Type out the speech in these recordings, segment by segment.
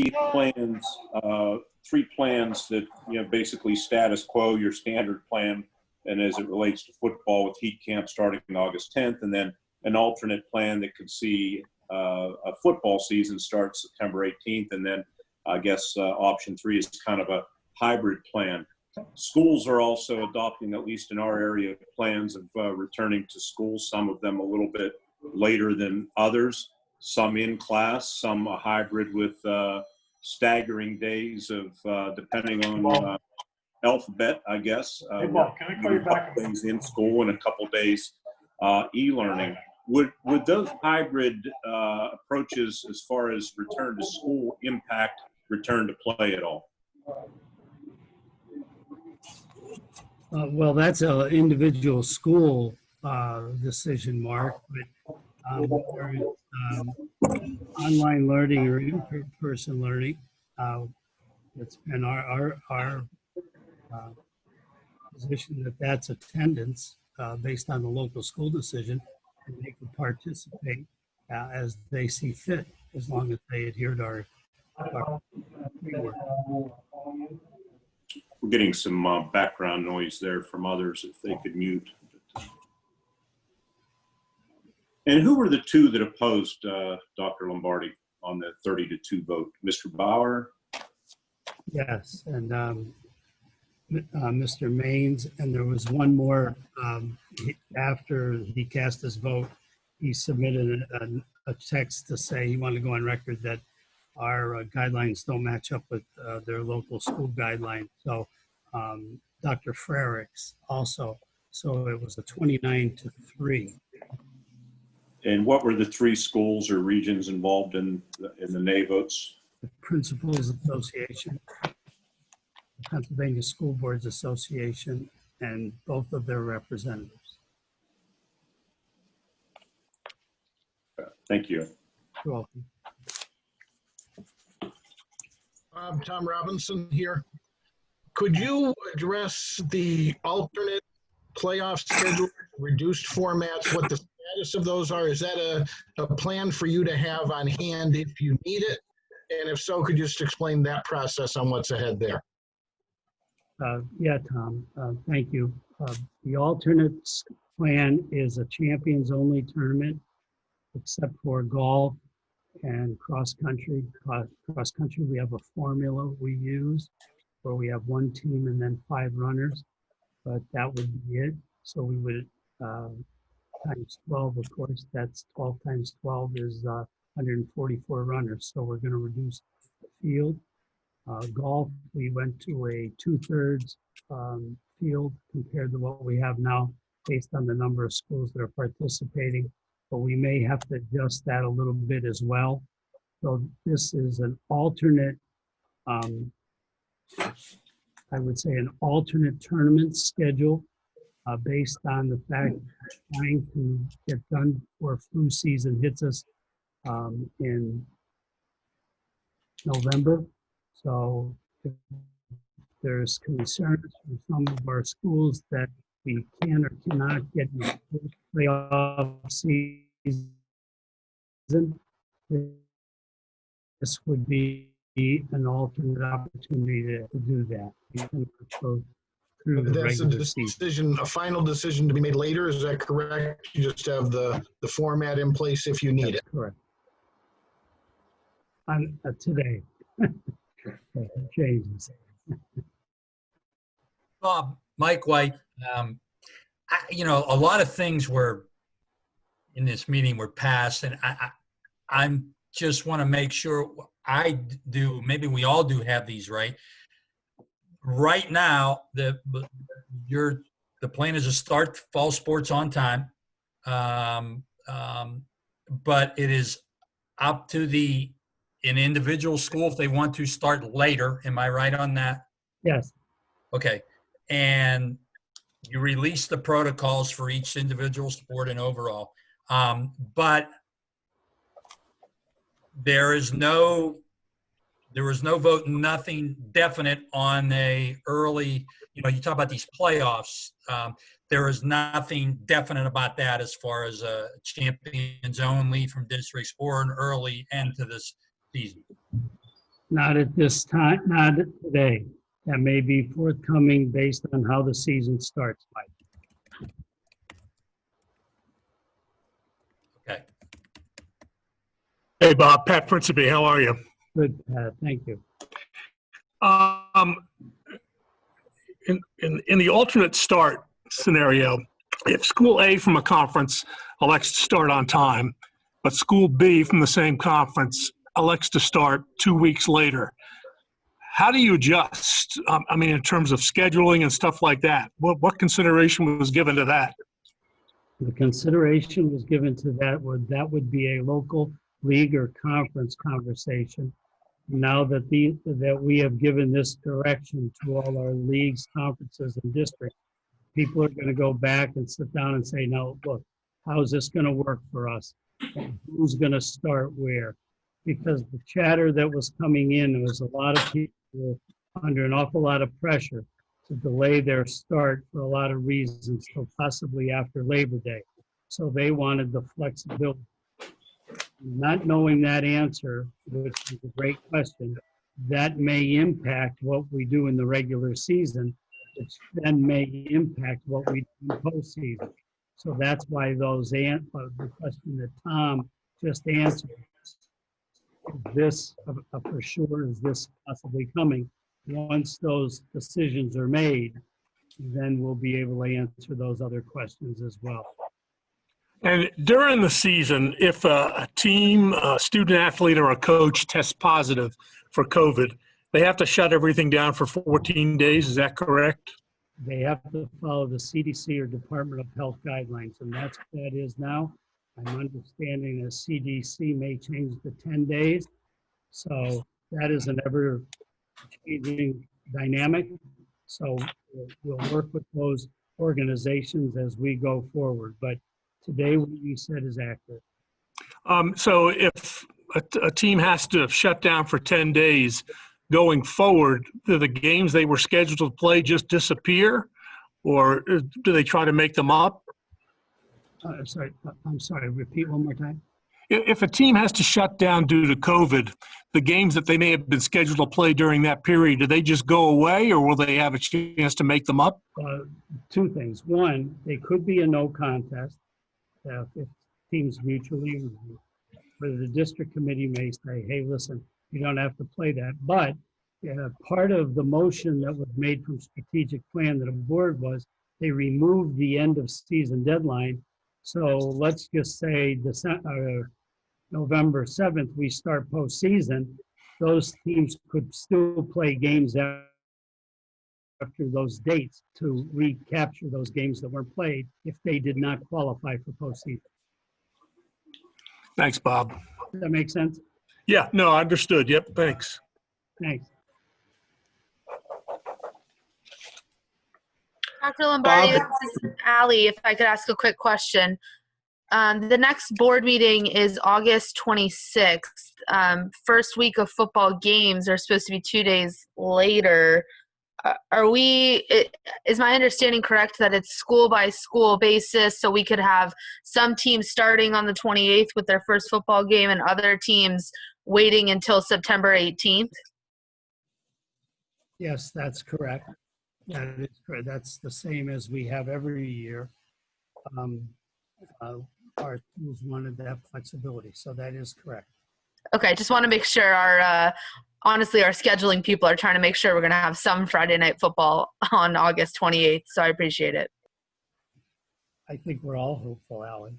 plans, three plans that, basically status quo, your standard plan, and as it relates to football with heat camp starting August 10th, and then an alternate plan that could see a football season start September 18th, and then I guess option 3 is kind of a hybrid plan. Schools are also adopting, at least in our area, plans of returning to school, some of them a little bit later than others, some in class, some a hybrid with staggering days of depending on alphabet, I guess. Hey, Bob, can I call you back? Things in school and a couple days e-learning. Would those hybrid approaches as far as return to school impact return to play at all? Well, that's an individual school decision, Mark. But there is online learning or in-person learning. It's been our position that that's attendance based on the local school decision, and they can participate as they see fit, as long as they adhere to our framework. We're getting some background noise there from others, if they could mute. And who were the two that opposed Dr. Lombardi on the 30-2 vote? Mr. Bauer? Yes, and Mr. Maines, and there was one more after he cast his vote. He submitted a text to say he wanted to go on record that our guidelines don't match up with their local school guidelines. So Dr. Frericks also. So it was a 29-3. And what were the three schools or regions involved in the nay votes? The Principals Association, the Pennsylvania School Boards Association, and both of their representatives. Thank you. You're welcome. Tom Robinson here. Could you address the alternate playoff schedule, reduced formats, what the status of those are? Is that a plan for you to have on hand if you need it? And if so, could you just explain that process on what's ahead there? Yeah, Tom, thank you. The alternate plan is a champions only tournament, except for golf and cross country. Cross country, we have a formula we use where we have one team and then 5 runners, but that would be it. So we would times 12, of course, that's 12 times 12 is 144 runners. So we're going to reduce the field. Golf, we went to a 2/3 field compared to what we have now based on the number of schools that are participating, but we may have to adjust that a little bit as well. So this is an alternate, I would say an alternate tournament schedule based on the fact trying to get done before flu season hits us in November. So if there's concerns from some of our schools that we can or cannot get in the playoff season, this would be an alternate opportunity to do that. We can go through the That's a regular season. decision, a final decision to be made later, is that correct? You just have the format in place if you need it. Correct. Today. Changes. Bob, Mike White, a lot of things were in this meeting were passed, and I just want to make sure I do, maybe we all do have these right. Right now, the plan is to start fall sports on time, but it is up to an individual school if they want to start later. Am I right on that? Yes. Okay. And you release the protocols for each individual sport and overall. But there was no vote, nothing definite on a early, you talk about these playoffs. There is nothing definite about that as far as a champions only from districts or an early end to this season. Not at this time, not today. That may be forthcoming based on how the season starts, Mike. Okay. Hey, Bob, Pat Principe, how are you? Good, Pat, thank you. Um, in the alternate start scenario, if school A from a conference elects to start on time, but school B from the same conference elects to start 2 weeks later, how do you adjust? I mean, in terms of scheduling and stuff like that, what consideration was given to that? The consideration was given to that would be a local league or conference conversation. Now that that we have given this direction to all our leagues, conferences, and districts, people are going to go back and sit down and say, "No, look, how is this going to work for us? And who's going to start where?" Because the chatter that was coming in, there was a lot of people under an awful lot of pressure to delay their start for a lot of reasons, so possibly after Labor Day. So they wanted the flexibility. Not knowing that answer, which is a great question, that may impact what we do in the regular season, which then may impact what we do in postseason. So that's why the question that Tom just answered, is this for sure, is this possibly coming? Once those decisions are made, then we'll be able to answer those other questions as well. And during the season, if a team, a student athlete, or a coach tests positive for COVID, they have to shut everything down for 14 days. Is that correct? They have to follow the CDC or Department of Health guidelines, and that's what that is now. I'm understanding the CDC may change to 10 days. So that is an ever-changing dynamic. So we'll work with those organizations as we go forward. But today, what you said is accurate. So if a team has to shut down for 10 days going forward, do the games they were scheduled to play just disappear, or do they try to make them up? I'm sorry, repeat one more time. If a team has to shut down due to COVID, the games that they may have been scheduled to play during that period, do they just go away, or will they have a chance to make them up? Two things. One, they could be a no contest if teams mutually agree. But the district committee may say, hey, listen, you don't have to play that. But part of the motion that was made from strategic plan that the board was they removed the end of season deadline. So let's just say November 7th, we start postseason. Those teams could still play games after those dates to recapture those games that weren't played if they did not qualify for postseason. Thanks, Bob. Does that make sense? Yeah, no, I understood. Yep, thanks. Thanks. Dr. Lombardi, Bob? this is Allie. If I could ask a quick question. The next board meeting is August 26th. First week of football games are supposed to be 2 days later. Is my understanding correct that it's school by school basis, so we could have some teams starting on the 28th with their first football game and other teams waiting until September 18th? Yes, that's correct. That is correct. That's the same as we have every year. Our schools wanted that flexibility, so that is correct. Okay, just want to make sure honestly, our scheduling people are trying to make sure we're going to have some Friday night football on August 28th, so I appreciate it. I think we're all hopeful, Allie.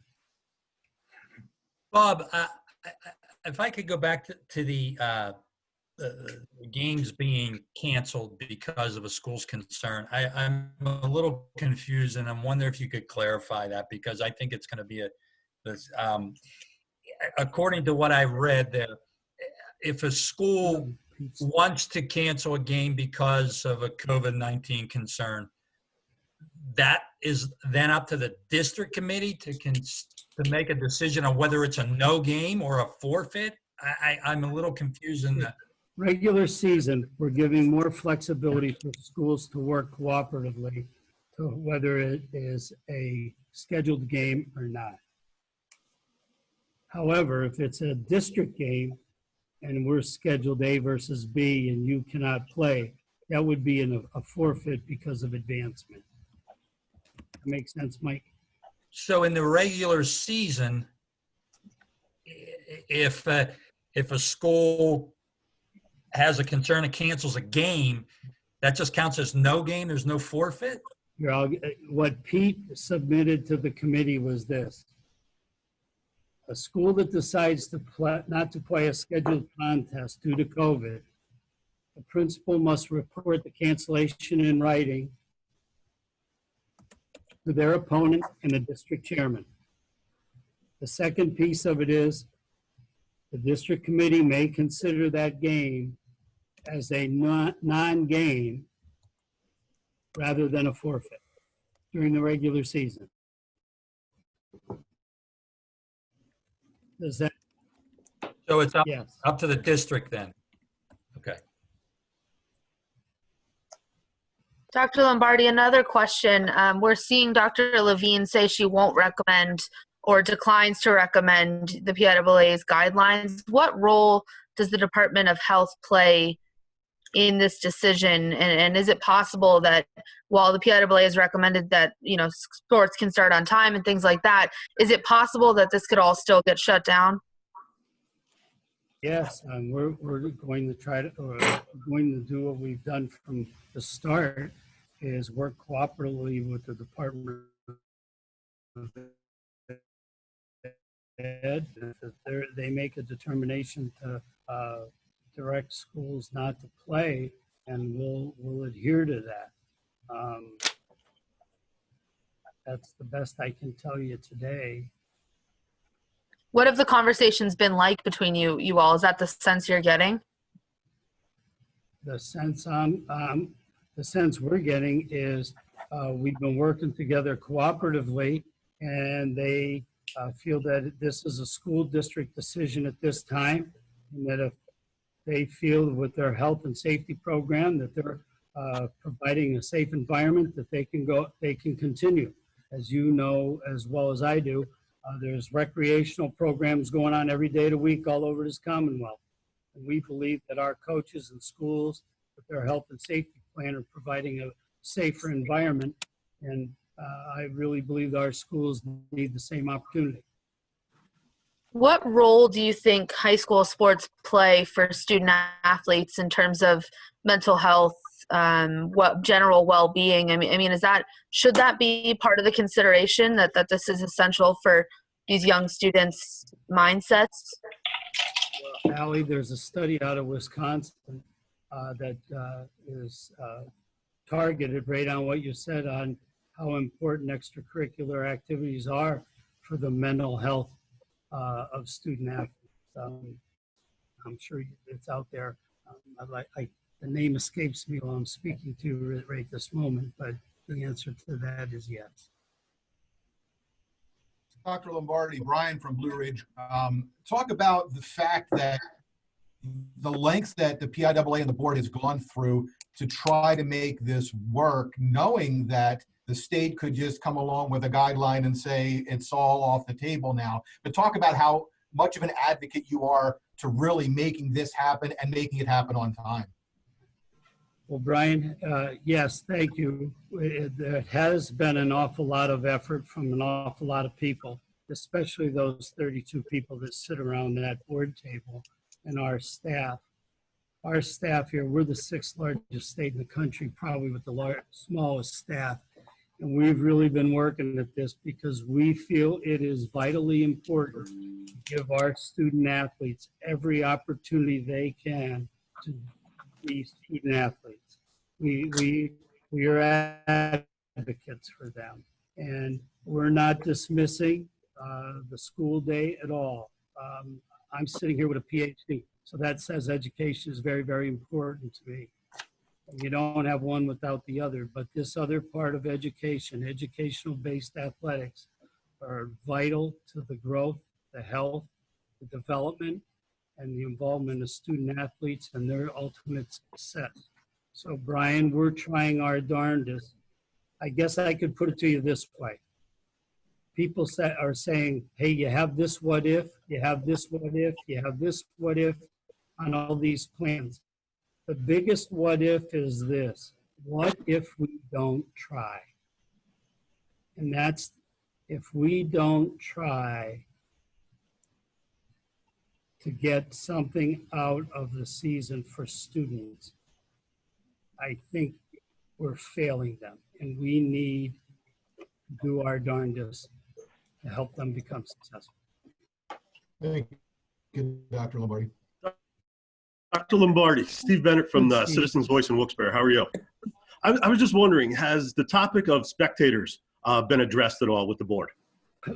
Bob, if I could go back to the games being canceled because of a school's concern, I'm a little confused, and I'm wondering if you could clarify that, because I think it's going to be according to what I read there, if a school wants to cancel a game because of a COVID-19 concern, that is then up to the district committee to make a decision on whether it's a no game or a forfeit. I'm a little confused in that. Regular season, we're giving more flexibility for schools to work cooperatively to whether it is a scheduled game or not. However, if it's a district game, and we're scheduled A versus B and you cannot play, that would be a forfeit because of advancement. That makes sense, Mike? So in the regular season, if a school has a concern and cancels a game, that just counts as no game. There's no forfeit. What Pete submitted to the committee was this: a school that decides not to play a scheduled contest due to COVID, the principal must report the cancellation in writing to their opponent and the district chairman. The second piece of it is the district committee may consider that game as a non-game rather than a forfeit during the regular season. Does that? So it's Yes. up to the district then. Okay. Dr. Lombardi, another question. We're seeing Dr. Levine say she won't recommend or declines to recommend the PIAA's guidelines. What role does the Department of Health play in this decision? And is it possible that while the PIAA has recommended that, sports can start on time and things like that, is it possible that this could all still get shut down? Yes, we're going to do what we've done from the start, is work cooperatively with the Department of Ed. If they make a determination to direct schools not to play, and we'll adhere to that. That's the best I can tell you today. What have the conversations been like between you all? Is that the sense you're getting? The sense we're getting is we've been working together cooperatively, and they feel that this is a school district decision at this time, and that if they feel with their health and safety program that they're providing a safe environment, that they can continue. As you know as well as I do, there's recreational programs going on every day of the week all over this Commonwealth. And we believe that our coaches and schools with their health and safety plan are providing a safer environment. And I really believe that our schools need the same opportunity. What role do you think high school sports play for student athletes in terms of mental health, what general well-being? I mean, should that be part of the consideration that this is essential for these young students' mindsets? Well, Allie, there's a study out of Wisconsin that is targeted right on what you said on how important extracurricular activities are for the mental health of student athletes. I'm sure it's out there. The name escapes me while I'm speaking to you right this moment, but the answer to that is yes. Dr. Lombardi, Brian from Blue Ridge, talk about the fact that the lengths that the PIAA and the board has gone through to try to make this work, knowing that the state could just come along with a guideline and say it's all off the table now. But talk about how much of an advocate you are to really making this happen and making it happen on time. Well, Brian, yes, thank you. There has been an awful lot of effort from an awful lot of people, especially those 32 people that sit around that board table, and our staff. Our staff here, we're the 6th largest state in the country, probably with the smallest staff. And we've really been working at this because we feel it is vitally important to give our student athletes every opportunity they can to be student athletes. We are advocates for them, and we're not dismissing the school day at all. I'm sitting here with a PhD, so that says education is very, very important to me. You don't have one without the other, but this other part of education, educational-based athletics, are vital to the growth, the health, the development, and the involvement of student athletes and their ultimate success. So, Brian, we're trying our darndest. I guess I could put it to you this way. People are saying, hey, you have this what if, you have this what if, you have this what if. on all these plans. The biggest what if is this: what if we don't try? And that's, if we don't try to get something out of the season for students, I think we're failing them, and we need to do our darndest to help them become successful. Thank you, Dr. Lombardi. Dr. Lombardi, Steve Bennett from the Steve. Citizens Voice in Wilkes-Barre. How are you? I was just wondering, has the topic of spectators been addressed at all with the board?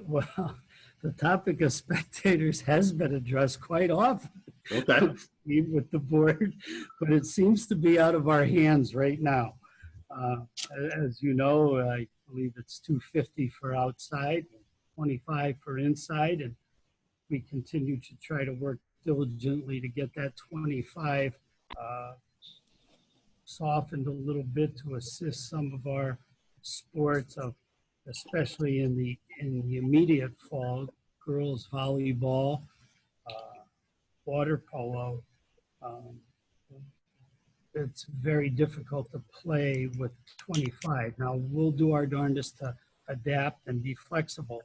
Well, the topic of spectators has been addressed quite often Okay. with the board, but it seems to be out of our hands right now. As you know, I believe it's $250 for outside, $25 for inside, and we continue to try to work diligently to get that $25 softened a little bit to assist some of our sports, of especially in the immediate fall, girls volleyball, water polo. It's very difficult to play with 25. Now, we'll do our darndest to adapt and be flexible,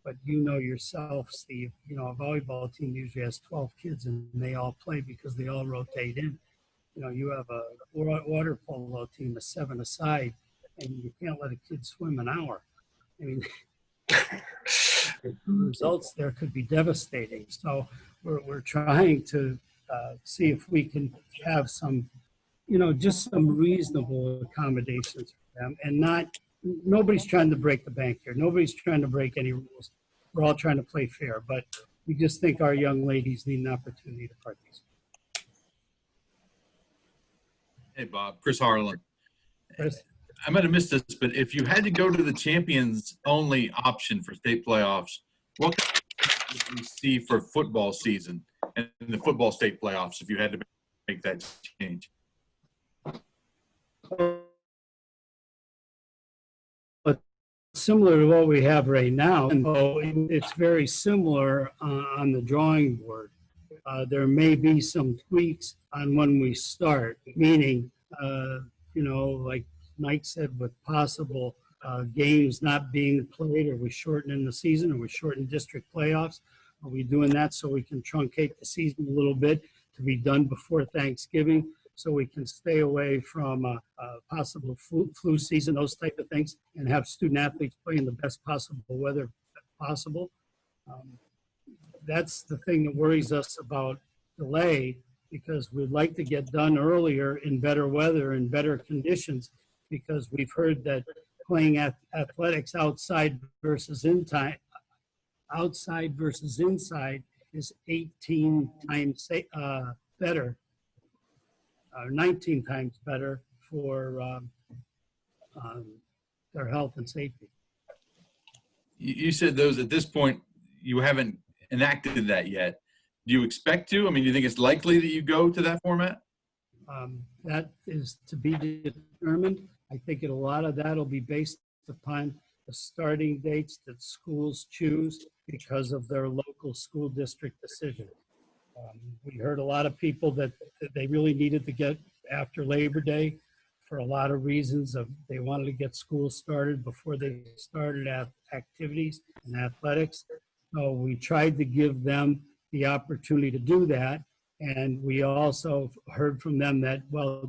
but you know yourself, Steve, you know, a volleyball team usually has 12 kids and they all play because they all rotate in. You know, you have a water polo team of 7 aside, and you can't let a kid swim an hour. I mean, the results there could be devastating. So we're trying to see if we can have some, you know, just some reasonable accommodations for them, and nobody's trying to break the bank here. Nobody's trying to break any rules. We're all trying to play fair, but we just think our young ladies need an opportunity to participate. Hey, Bob. Chris Harlan. Chris? I might have missed this, but if you had to go to the champions only option for state playoffs, what would you see for football season and the football state playoffs if you had to make that change? Similar to what we have right now, and it's very similar on the drawing board. There may be some tweaks on when we start, meaning, you know, like Mike said, with possible games not being played, are we shortening the season? Are we shortening district playoffs? Are we doing that so we can truncate the season a little bit to be done before Thanksgiving, so we can stay away from a possible flu season, those type of things, and have student athletes play in the best possible weather possible? That's the thing that worries us about delay, because we'd like to get done earlier in better weather and better conditions, because we've heard that playing athletics outside versus inside is 18 times better, 19 times better for their health and safety. You said those at this point, you haven't enacted that yet. Do you expect to? I mean, do you think it's likely that you go to that format? That is to be determined. I think a lot of that will be based upon the starting dates that schools choose because of their local school district decision. We heard a lot of people that they really needed to get after Labor Day for a lot of reasons. They wanted to get school started before they started activities and athletics. So we tried to give them the opportunity to do that. And we also heard from them that, well,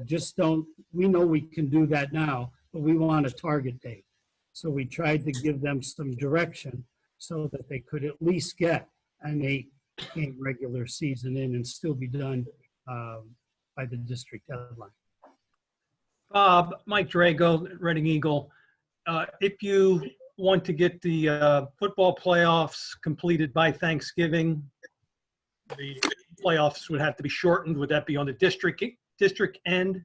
we know we can do that now, but we want a target date. So we tried to give them some direction so that they could at least get an 8-game regular season in and still be done by the district deadline. Bob, Mike Drago, Reading Eagle. If you want to get the football playoffs completed by Thanksgiving, the playoffs would have to be shortened. Would that be on the district end?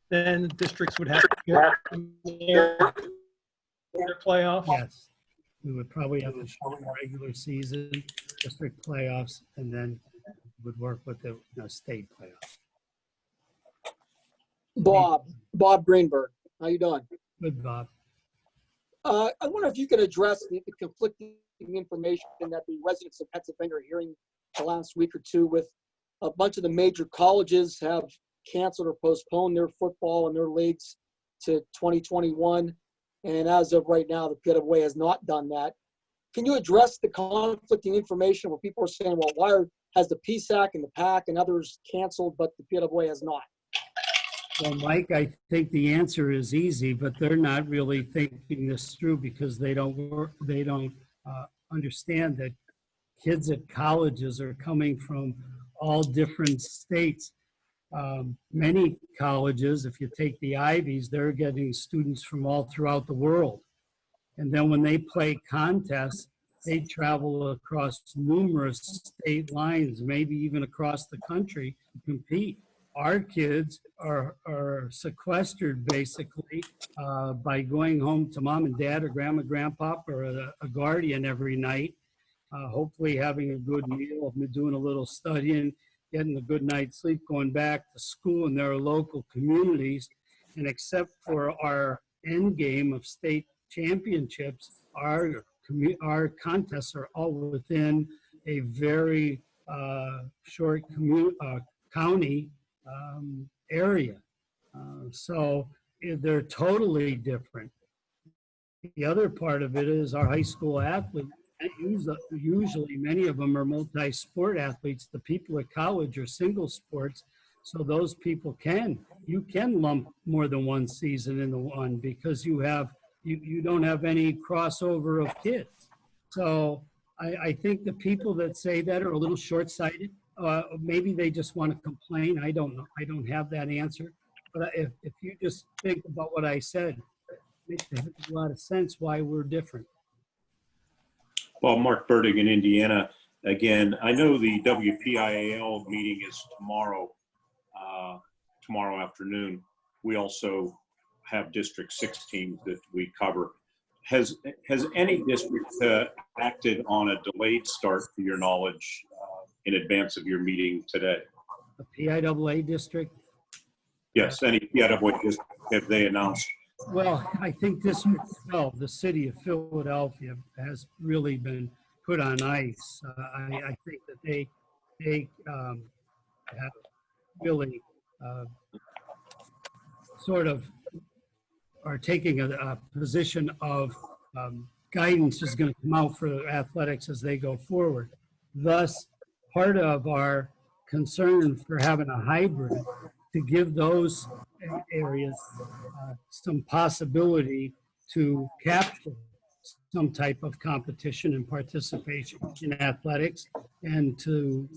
Then the districts would have to shorten their playoffs? Yes. We would probably have a short regular season, district playoffs, and then would work with the state playoffs. Bob Greenberg. How you doing? Good, Bob. I wonder if you could address the conflicting information that the residents of Pennsylvania are hearing the last week or two with a bunch of the major colleges have canceled or postponed their football and their leagues to 2021. And as of right now, the PIAA has not done that. Can you address the conflicting information where people are saying, well, why has the PSAC and the PAC and others canceled, but the PIAA has not? Well, Mike, I think the answer is easy, but they're not really thinking this through because they don't understand that kids at colleges are coming from all different states. Many colleges, if you take the Ivies, they're getting students from all throughout the world. And then when they play contests, they travel across numerous state lines, maybe even across the country to compete. Our kids are sequestered basically by going home to mom and dad or grandma, grandpa, or a guardian every night, hopefully having a good meal, doing a little studying, getting a good night's sleep, going back to school in their local communities. And except for our end game of state championships, our contests are all within a very short county area. So they're totally different. The other part of it is our high school athletes, usually many of them are multi-sport athletes. The people at college are single sports. So those people you can lump more than one season into one because you don't have any crossover of kids. So I think the people that say that are a little short-sighted. Maybe they just want to complain. I don't know. I don't have that answer. But if you just think about what I said, it makes a lot of sense why we're different. Well, Mark Burdig in Indiana. Again, I know the WPIAL meeting is tomorrow afternoon. We also have District 16 that we cover. Has any district acted on a delayed start, to your knowledge, in advance of your meeting today? The PIAA district? Yes, any PIAA district have they announced? Well, I think District 12, the city of Philadelphia, has really been put on ice. I think that they have really sort of are taking a position of guidance is going to come out for athletics as they go forward. Thus, part of our concern for having a hybrid to give those areas some possibility to capture some type of competition and participation in athletics and to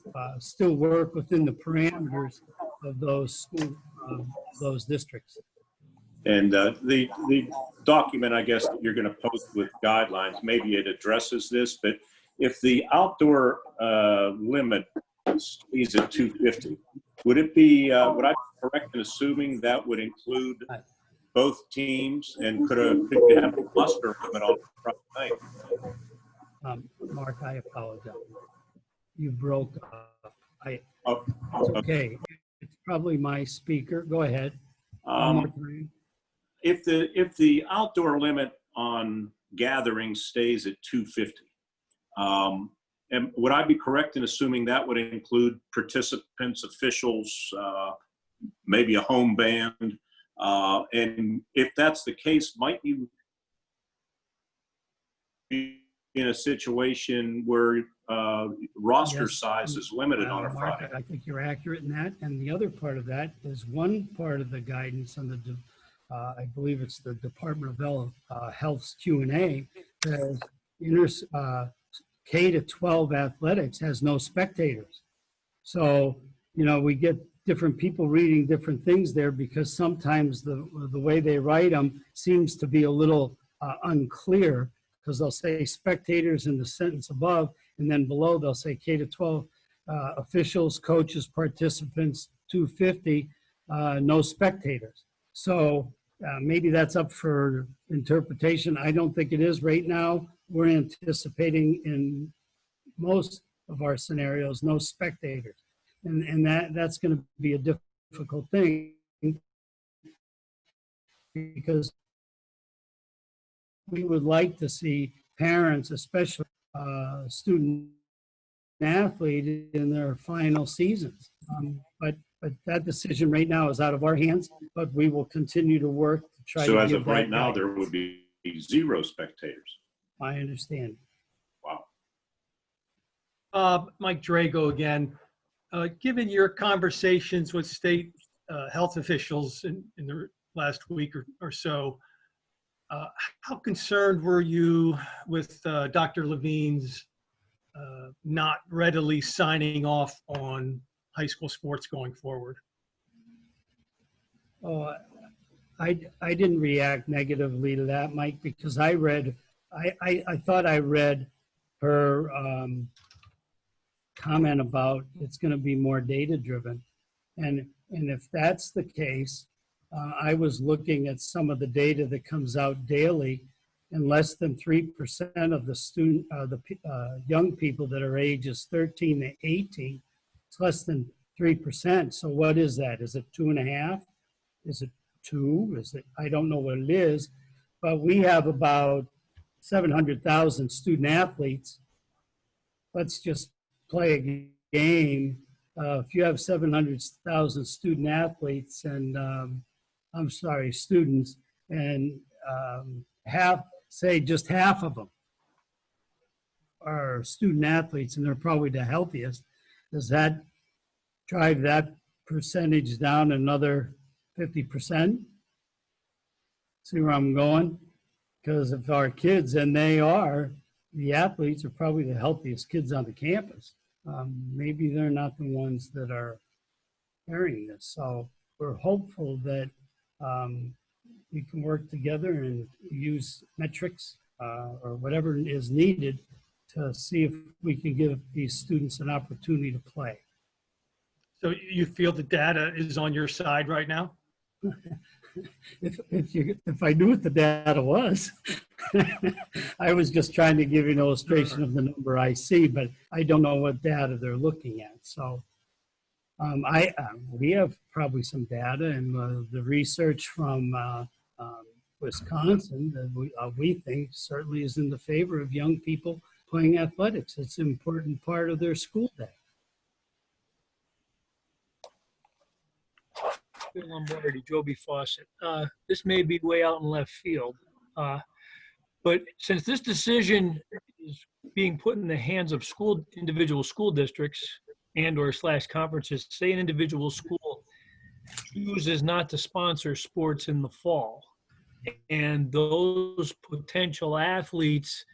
still work within the parameters of those those districts. And the document, I guess, that you're going to post with guidelines, maybe it addresses this, but if the outdoor limit is at 250, would I be correct in assuming that would include both teams, and could you have a cluster limit on Friday night? Mark, I apologize. You broke up. It's okay. It's probably my speaker. Go ahead. If the outdoor limit on gatherings stays at 250, and would I be correct in assuming that would include participants, officials, maybe a home band? And if that's the case, might you be in a situation where roster size is limited on a Mark, Friday? I think you're accurate in that. And the other part of that is one part of the guidance on the, I believe it's the Department of Health's Q&A, says K-12 athletics has no spectators. So, we get different people reading different things there because sometimes the way they write them seems to be a little unclear, because they'll say spectators in the sentence above, and then below they'll say K-12 officials, coaches, participants, 250, no spectators. So maybe that's up for interpretation. I don't think it is right now. We're anticipating in most of our scenarios, no spectators. And that's going to be a difficult thing because we would like to see parents, especially students athlete in their final seasons. But that decision right now is out of our hands, but we will continue to work to try to So as give of that right now, guidance. there would be 0 spectators. I understand. Wow. Mike Drago again. Given your conversations with state health officials in the last week or so, how concerned were you with Dr. Levine's not readily signing off on high school sports going forward? Oh, I didn't react negatively to that, Mike, because I thought I read her comment about it's going to be more data driven. And if that's the case, I was looking at some of the data that comes out daily, and less than 3% of the young people that are ages 13 to 18, it's less than 3%. So what is that? Is it 2.5? Is it 2? Is it? I don't know what it is, but we have about 700,000 student athletes. Let's just play a game. If you have 700,000 student athletes and students, and just half of them are student athletes, and they're probably the healthiest, does that drive that percentage down another 50%? See where I'm going? Because if our kids, and the athletes are probably the healthiest kids on the campus. Maybe they're not the ones that are carrying this. So we're hopeful that we can work together and use metrics or whatever is needed to see if we can give these students an opportunity to play. So you feel the data is on your side right now? If I knew what the data was, I was just trying to give you an illustration of the number I see, but I don't know what data they're looking at. So we have probably some data, and the research from Wisconsin that we think certainly is in the favor of young people playing athletics. It's an important part of their school day. Lombardi, Joby Fawcett. This may be way out in left field, but since this decision is being put in the hands of individual school districts and/or conferences, say an individual school chooses not to sponsor sports in the fall, and those potential athletes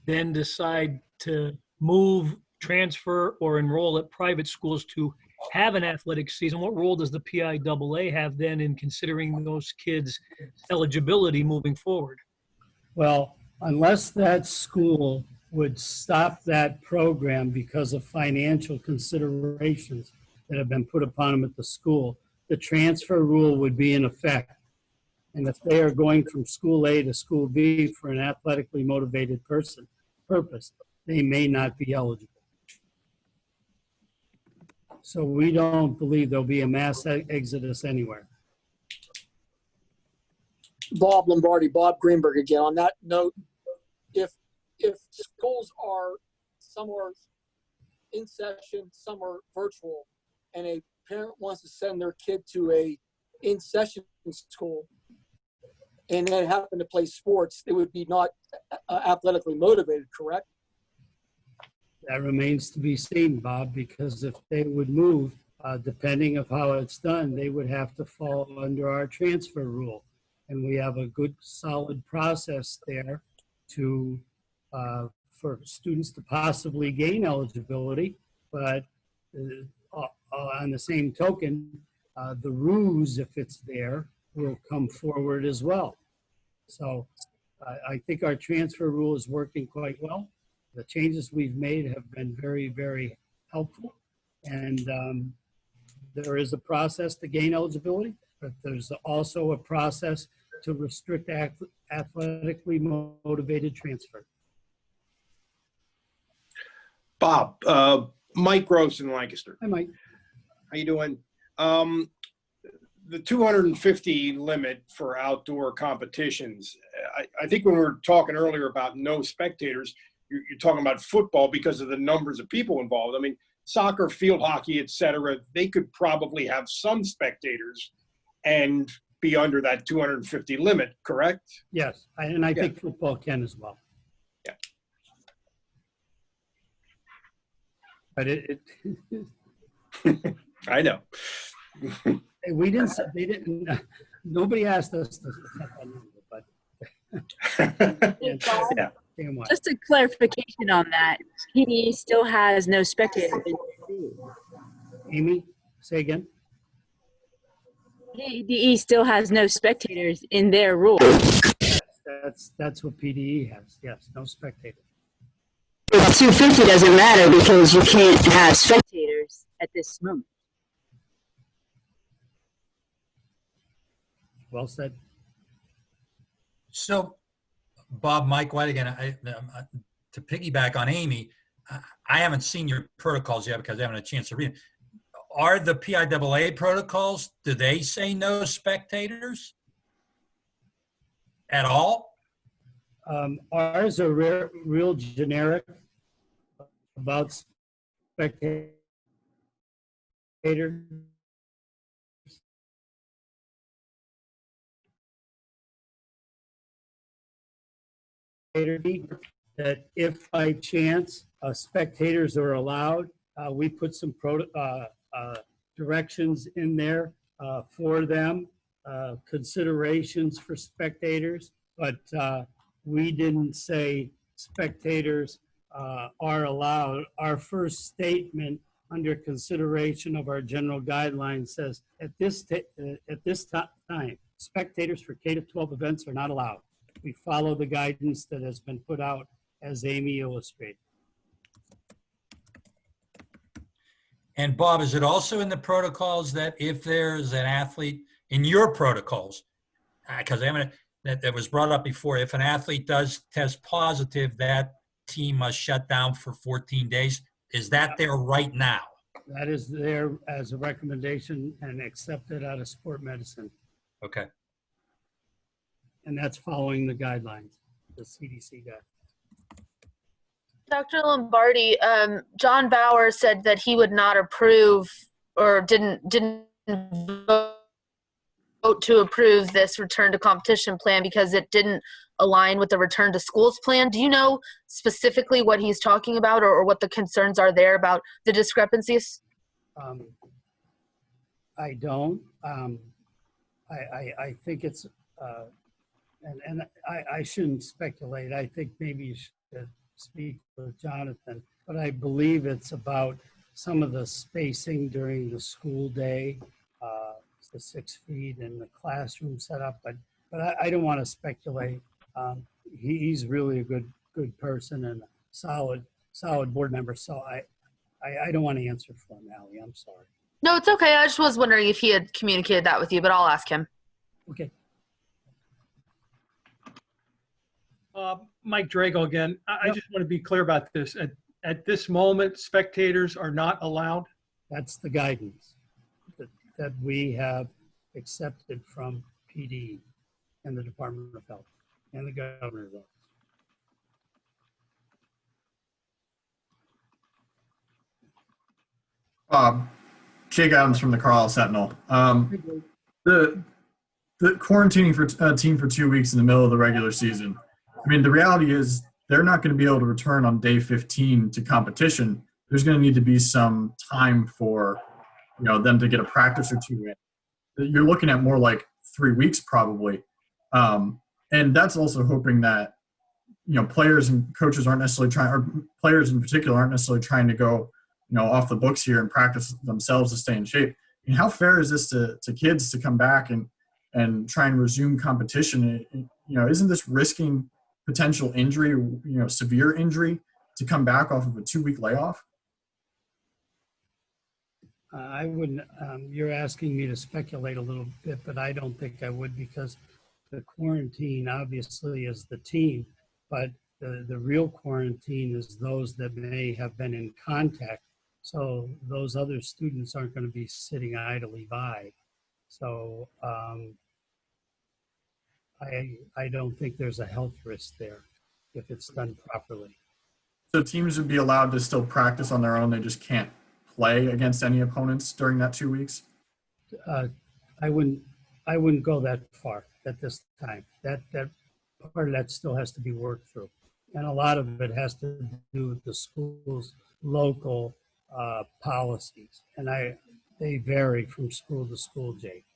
then decide to move, transfer, or enroll at private schools to have an athletic season, what role does the PIAA have then in considering those kids' eligibility moving forward? Well, unless that school would stop that program because of financial considerations that have been put upon them at the school, the transfer rule would be in effect. And if they are going from school A to school B for an athletically motivated purpose, they may not be eligible. So we don't believe there'll be a mass exodus anywhere. Bob Lombardi, Bob Greenberg again. On that note, if schools are, some are in session, some are virtual, and a parent wants to send their kid to a in-session school and then happen to play sports, they would be not athletically motivated, correct? That remains to be seen, Bob, because if they would move, depending of how it's done, they would have to fall under our transfer rule. And we have a good, solid process there to for students to possibly gain eligibility. But on the same token, the ruse, if it's there, will come forward as well. So I think our transfer rule is working quite well. The changes we've made have been very, very helpful. And there is a process to gain eligibility, but there's also a process to restrict athletically motivated transfer. Bob, Mike Gross in Lancaster. Hi, Mike. How you doing? The 250 limit for outdoor competitions, I think when we were talking earlier about no spectators, you're talking about football because of the numbers of people involved. I mean, soccer, field hockey, et cetera, they could probably have some spectators and be under that 250 limit, correct? Yes, and I think football can as well. Yeah. But it I know. we didn't, they didn't, nobody asked us to set that number, but. Yeah. Just a clarification on that. PDE still has no spectators. Amy, say again? PDE still has no spectators in their rules. That's what PDE has. Yes, no spectators. 250 doesn't matter because you can't have spectators at this moment. Well said. So, Bob, Mike White again, to piggyback on Amy, I haven't seen your protocols yet because I haven't had a chance to read them. Are the PIAA protocols, do they say no spectators at all? Ours are real generic about spectators. That if by chance spectators are allowed, we put some directions in there for them, considerations for spectators, but we didn't say spectators are allowed. Our first statement under consideration of our general guidelines says at this time, spectators for K-12 events are not allowed. We follow the guidance that has been put out as Amy illustrated. And Bob, is it also in the protocols that if there's an athlete in your protocols, because that was brought up before, if an athlete does test positive, that team must shut down for 14 days. Is that there right now? That is there as a recommendation and accepted out of sport medicine. Okay. And that's following the guidelines, the CDC guidelines. Dr. Lombardi, John Bauer said that he would not approve or didn't vote to approve this return to competition plan because it didn't align with the return to schools plan. Do you know specifically what he's talking about or what the concerns are there about the discrepancies? I don't. I think it's, and I shouldn't speculate. I think maybe you should speak with Jonathan, but I believe it's about some of the spacing during the school day, the 6 feet and the classroom setup, but I don't want to speculate. He's really a good person and a solid board member, so I don't want to answer for him, Allie. I'm sorry. No, it's okay. I just was wondering if he had communicated that with you, but I'll ask him. Okay. Mike Drago again. I just want to be clear about this. At this moment, spectators are not allowed. That's the guidance that we have accepted from PD and the Department of Health and the Governor's office. Jake Adams from the Carlisle Sentinel. The quarantining for a team for 2 weeks in the middle of the regular season. I mean, the reality is they're not going to be able to return on day 15 to competition. There's going to need to be some time for, them to get a practice or two in. You're looking at more like 3 weeks probably. And that's also hoping that, players and coaches aren't necessarily trying, or players in particular aren't necessarily trying to go, off the books here and practice themselves to stay in shape. I mean, how fair is this to kids to come back and try and resume competition? Isn't this risking potential injury, severe injury to come back off of a 2-week layoff? I wouldn't, you're asking me to speculate a little bit, but I don't think I would because the quarantine obviously is the team, but the real quarantine is those that may have been in contact. So those other students aren't going to be sitting idly by. So I don't think there's a health risk there if it's done properly. So teams would be allowed to still practice on their own. They just can't play against any opponents during that 2 weeks. I wouldn't go that far at this time. That part of that still has to be worked through. And a lot of it has to do with the school's local policies. And they vary from school to school, Jake.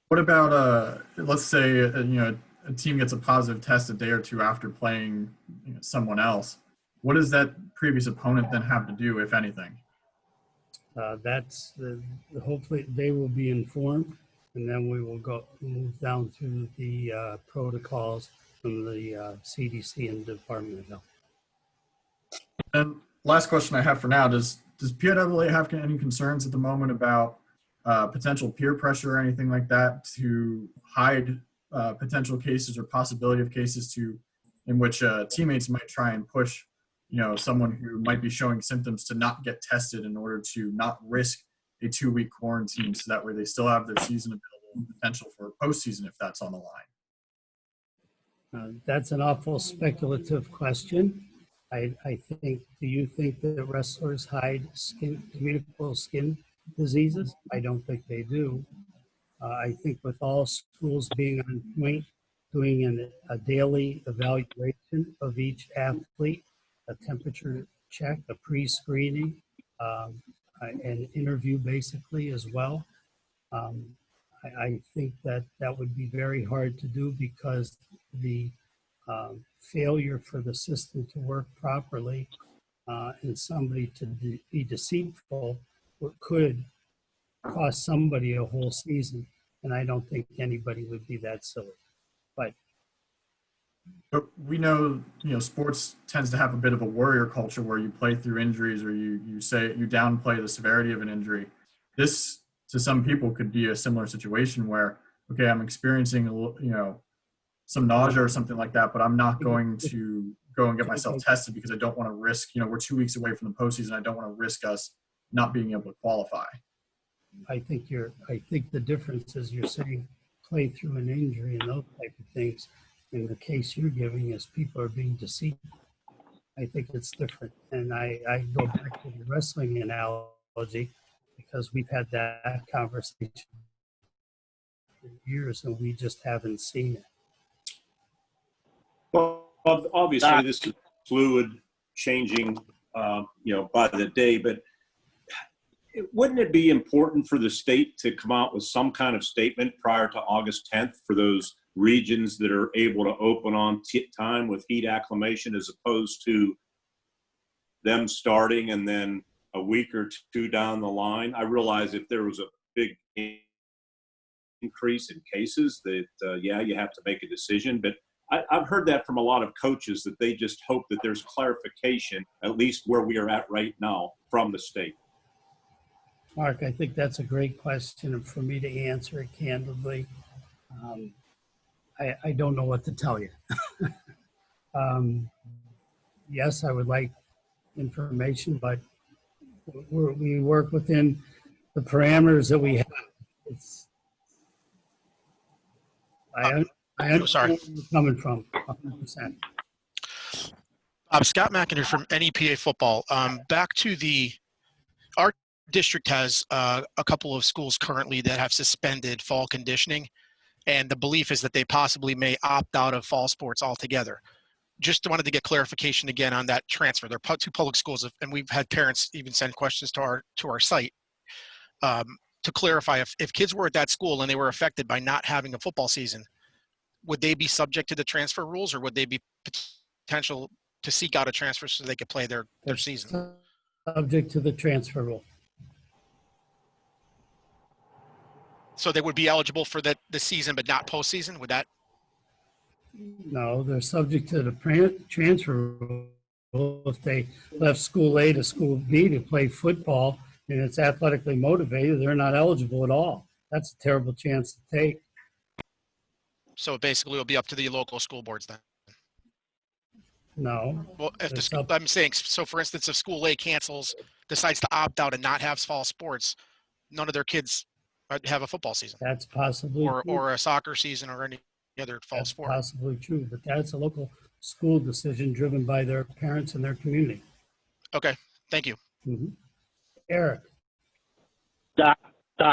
What about let's say a team gets a positive test a day or two after playing someone else? What does that previous opponent then have to do, if anything? Hopefully they will be informed, and then we will move down through the protocols from the CDC and Department of Health. And last question I have for now, does PIAA have any concerns at the moment about potential peer pressure or anything like that to hide potential cases or possibility of cases in which teammates might try and push someone who might be showing symptoms to not get tested in order to not risk a 2-week quarantine, so that way they still have their season available and potential for a postseason if that's on the line? That's an awful speculative question. Do you think that wrestlers hide communicable skin diseases? I don't think they do. I think with all schools being on point, doing a daily evaluation of each athlete, a temperature check, a pre-screening, an interview basically as well. I think that would be very hard to do because the failure for the system to work properly and somebody to be deceitful could cost somebody a whole season. And I don't think anybody would be that silly. But we know, sports tends to have a bit of a warrior culture where you play through injuries or you downplay the severity of an injury. This, to some people, could be a similar situation where, okay, I'm experiencing some nausea or something like that, but I'm not going to go and get myself tested because I don't want to risk, we're 2 weeks away from the postseason. I don't want to risk us not being able to qualify. I think the difference is you're saying play through an injury and those type of things. In the case you're giving is people are being deceived. I think it's different. And I go back to the wrestling analogy because we've had that conversation for years and we just haven't seen it. Well, obviously this is fluid, changing, by the day, but wouldn't it be important for the state to come out with some kind of statement prior to August 10th for those regions that are able to open on time with heat acclimation, as opposed to them starting and then a week or two down the line? I realize if there was a big increase in cases that, you have to make a decision. But I've heard that from a lot of coaches that they just hope that there's clarification, at least where we are at right now, from the state. Mark, I think that's a great question, and for me to answer it candidly, I don't know what to tell you. Yes, I would like information, but we work within the parameters that we have. I understand where you're coming from, 100%. Scott McIntyre from NEPA Football. Back to our district has a couple of schools currently that have suspended fall conditioning, and the belief is that they possibly may opt out of fall sports altogether. Just wanted to get clarification again on that transfer. They're two public schools, and we've had parents even send questions to our site to clarify if kids were at that school and they were affected by not having a football season, would they be subject to the transfer rules, or would they be potential to seek out a transfer so they could play their season? Subject to the transfer rule. So they would be eligible for the season, but not postseason? Would that? No, they're subject to the transfer rule. If they left school A to school B to play football and it's athletically motivated, they're not eligible at all. That's a terrible chance to take. So basically it'll be up to the local school boards then? No. Well, if the school, I'm saying, so for instance, if school A decides to opt out and not have fall sports, none of their kids have a football season. That's possibly or a soccer season or any other fall sport. Possibly true, but that's a local school decision driven by their parents and their community. Okay, thank you. Mhm. Eric. Doc,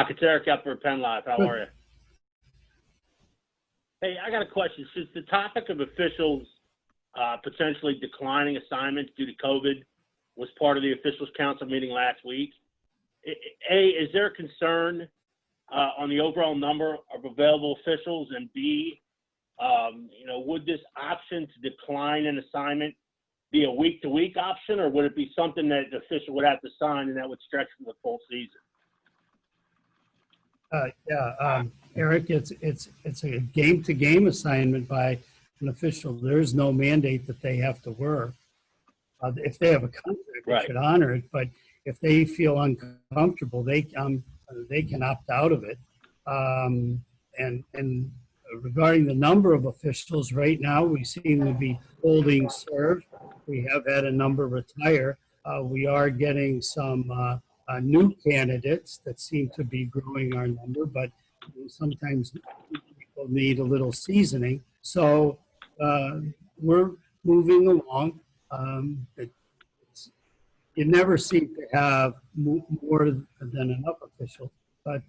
it's Eric up for Penn Live. How Good. are you? Hey, I got a question. Since the topic of officials potentially declining assignments due to COVID was part of the officials council meeting last week, A, is there a concern on the overall number of available officials? And B, would this option to decline an assignment be a week-to-week option, or would it be something that the official would have to sign and that would stretch for the full season? Eric, it's a game-to-game assignment by an official. There is no mandate that they have to work. If they have a contract, they should honor it. But if they feel uncomfortable, they can opt out of it. And regarding the number of officials, right now we seem to be holding serve. We have had a number retire. We are getting some new candidates that seem to be growing our number, but sometimes people need a little seasoning. So we're moving along. You never seem to have more than enough officials, but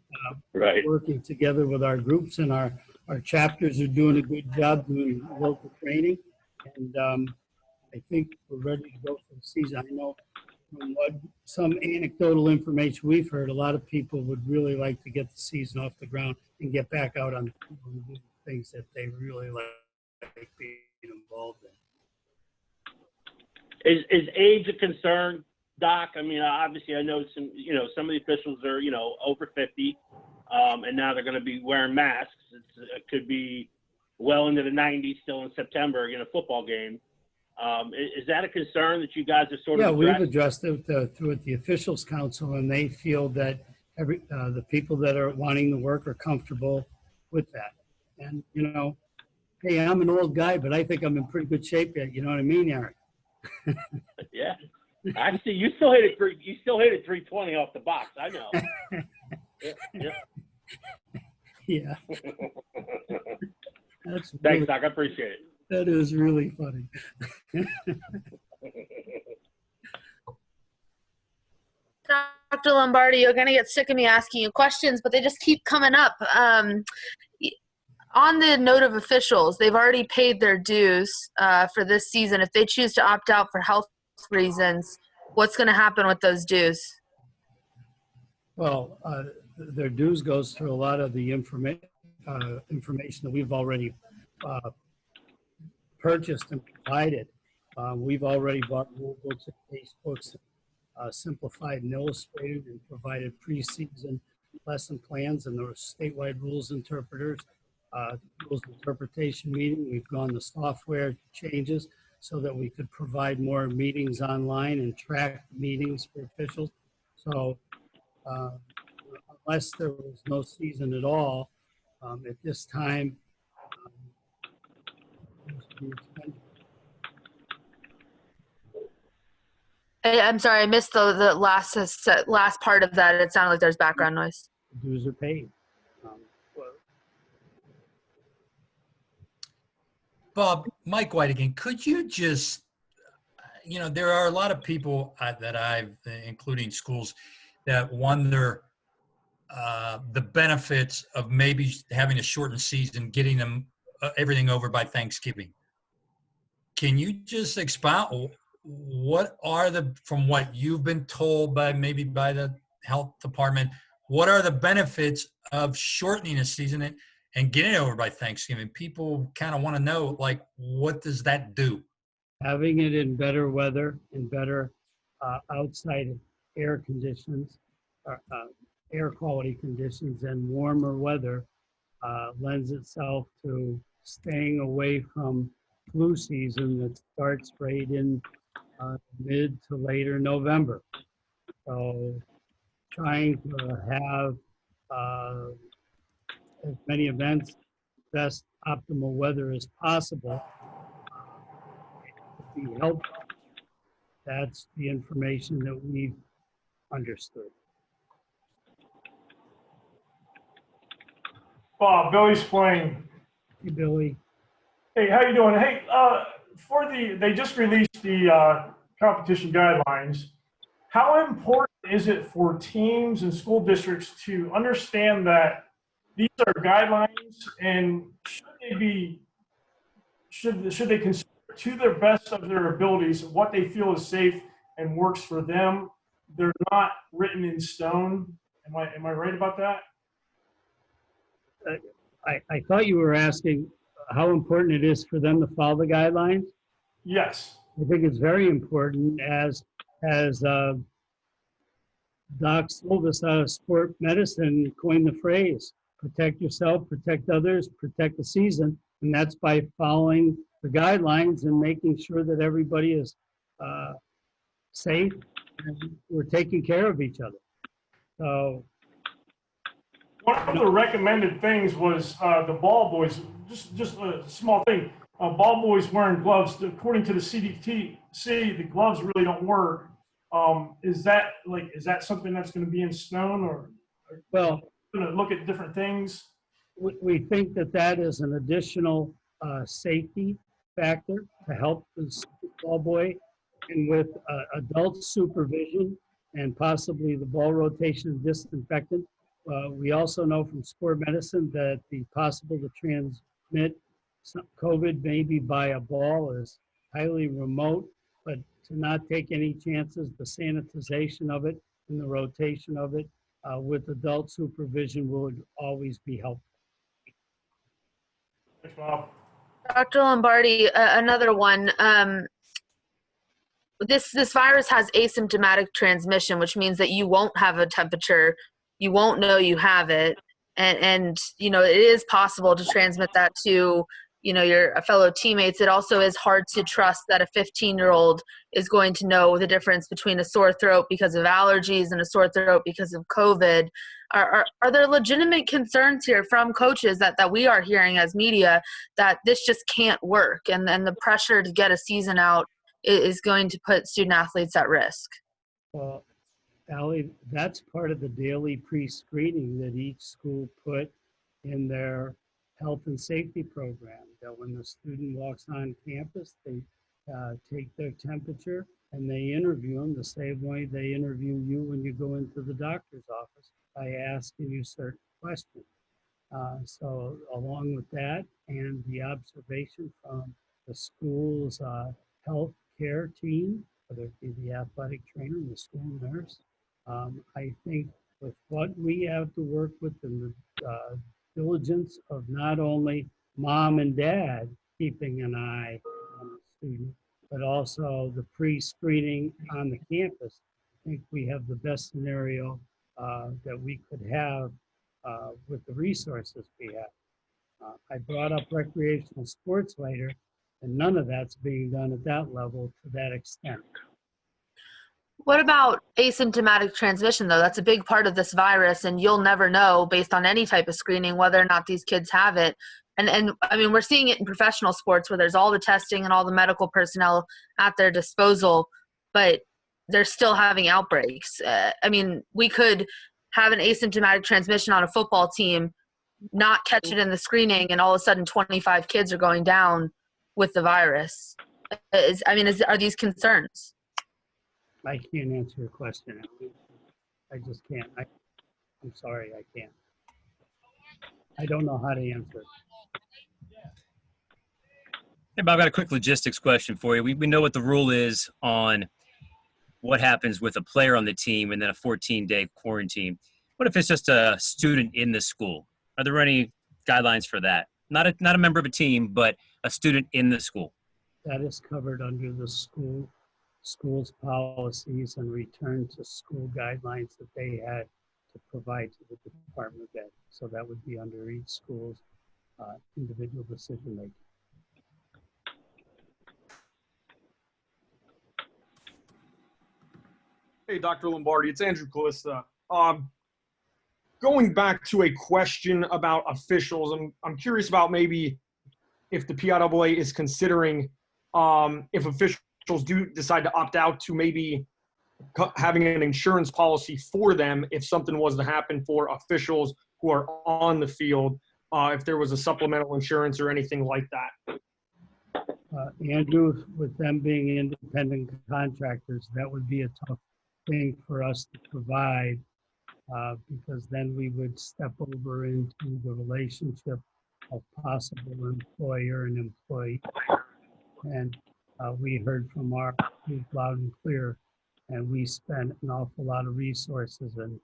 working together with our groups and our chapters are doing a good job doing local training. And I think we're ready to go for the season. I know from what some anecdotal information we've heard, a lot of people would really like to get the season off the ground and get back out on the field and do things that they really like being involved in. Is age a concern, Doc? I mean, obviously, I know some of the officials are over 50, and now they're going to be wearing masks. It could be well into the 90s still in September in a football game. Is that a concern that you guys have sort of addressed? We've addressed it through the officials council, and they feel that the people that are wanting to work are comfortable with that. And hey, I'm an old guy, but I think I'm in pretty good shape yet. You know what I mean, Eric? Yeah. Actually, you still hit it 320 off the box. I know. Yeah. Thanks, Doc. I appreciate it. That is really funny. Dr. Lombardi, you're going to get sick of me asking you questions, but they just keep coming up. On the note of officials, they've already paid their dues for this season. If they choose to opt out for health reasons, what's going to happen with those dues? Well, their dues goes through a lot of the information that we've already purchased and provided. We've already bought rule books and case books, simplified and illustrated, and provided preseason lesson plans, and there were statewide rules interpreters, rules interpretation meeting. We've gone to software changes so that we could provide more meetings online and track meetings for officials. So unless there was no season at all, at this time, I'm sorry, I missed the last part of that. It sounded like there's background noise. Dues are paid. Bob, Mike White again. Could you just, there are a lot of people that I've, including schools, that wonder the benefits of maybe having a shortened season, getting them everything over by Thanksgiving. Can you just expound? What are from what you've been told by the health department, what are the benefits of shortening a season and getting it over by Thanksgiving? People kind of want to know, what does that do? Having it in better weather, in better outside air conditions, air quality conditions, and warmer weather lends itself to staying away from flu season that starts right in mid to later November. So trying to have as many events, best optimal weather as possible would be helpful. That's the information that we've understood. Bob, Billy Spring. Hey, Billy. Hey, how you doing? Hey, they just released the competition guidelines. How important is it for teams and school districts to understand that these are guidelines, and should they consider to the best of their abilities what they feel is safe and works for them? They're not written in stone. Am I right about that? I thought you were asking how important it is for them to follow the guidelines. Yes. I think it's very important, as Doc Silvis out of sport medicine coined the phrase, protect yourself, protect others, protect the season. And that's by following the guidelines and making sure that everybody is safe and we're taking care of each other. So one of the recommended things was the ball boys, just a small thing, ball boys wearing gloves. According to the CDC, the gloves really don't work. Is that something that's going to be in stone, or well, going to look at different things? We think that is an additional safety factor to help the ball boy, and with adult supervision and possibly the ball rotation disinfectant. We also know from sport medicine that the possible to transmit COVID maybe by a ball is highly remote, but to not take any chances, the sanitization of it and the rotation of it with adult supervision would always be helpful. Thanks, Bob. Dr. Lombardi, another one. This virus has asymptomatic transmission, which means that you won't have a temperature, you won't know you have it, and you know it is possible to transmit that to your fellow teammates. It also is hard to trust that a 15-year-old is going to know the difference between a sore throat because of allergies and a sore throat because of COVID. Are there legitimate concerns here from coaches that we are hearing as media that this just can't work, and the pressure to get a season out is going to put student athletes at risk? Well, Allie, that's part of the daily pre-screening that each school put in their health and safety program, that when the student walks on campus, they take their temperature and they interview them the same way they interview you when you go into the doctor's office by asking you certain questions. So along with that and the observation from the school's health care team, whether it be the athletic trainer and the school nurse, I think with what we have to work with and the diligence of not only mom and dad keeping an eye on the student, but also the pre-screening on the campus, I think we have the best scenario that we could have with the resources we have. I brought up recreational sports later, and none of that's being done at that level to that extent. What about asymptomatic transmission, though? That's a big part of this virus, and you'll never know based on any type of screening whether or not these kids have it. And I mean, we're seeing it in professional sports where there's all the testing and all the medical personnel at their disposal, but they're still having outbreaks. I mean, we could have an asymptomatic transmission on a football team, not catch it in the screening, and all of a sudden 25 kids are going down with the virus. Are these concerns? I can't answer your question. I just can't. I'm sorry, I can't. I don't know how to answer it. Hey, Bob, I've got a quick logistics question for you. We know what the rule is on what happens with a player on the team and then a 14-day quarantine. What if it's just a student in the school? Are there any guidelines for that? Not a member of a team, but a student in the school. That is covered under the school's policies and return to school guidelines that they had to provide to the Department of Ed. So that would be under each school's individual decision making. Hey, Dr. Lombardi, it's Andrew Calista. Going back to a question about officials, I'm curious about maybe if the PIAA is considering if officials do decide to opt out to maybe having an insurance policy for them if something was to happen for officials who are on the field, if there was a supplemental insurance or anything like that. Andrew, with them being independent contractors, that would be a tough thing for us to provide because then we would step over into the relationship of possible employer and employee. And we heard from our group loud and clear, and we spent an awful lot of resources and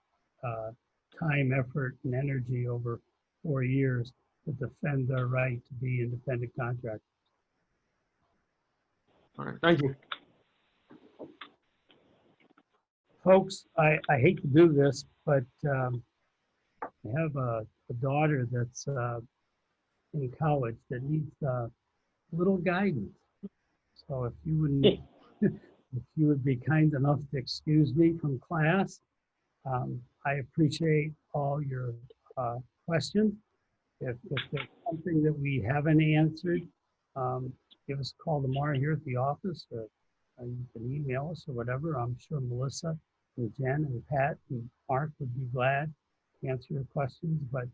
time, effort, and energy over 4 years to defend their right to be independent contractors. All right, thank you. Folks, I hate to do this, but I have a daughter that's in college that needs a little guidance. So if you wouldn't, if you would be kind enough to excuse me from class, I appreciate all your questions. If there's something that we haven't answered, give us a call tomorrow here at the office, or you can email us or whatever. I'm sure Melissa and Jen and Pat and Mark would be glad to answer your questions. But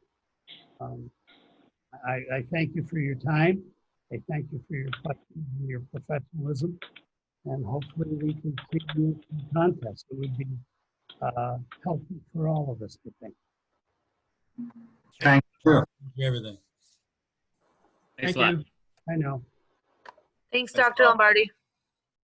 I thank you for your time. I thank you for your questions and your professionalism. And hopefully we can continue the contest. It would be healthy for all of us, I think. Thank you. Everything. Thanks a lot. I know. Thanks, Dr. Lombardi.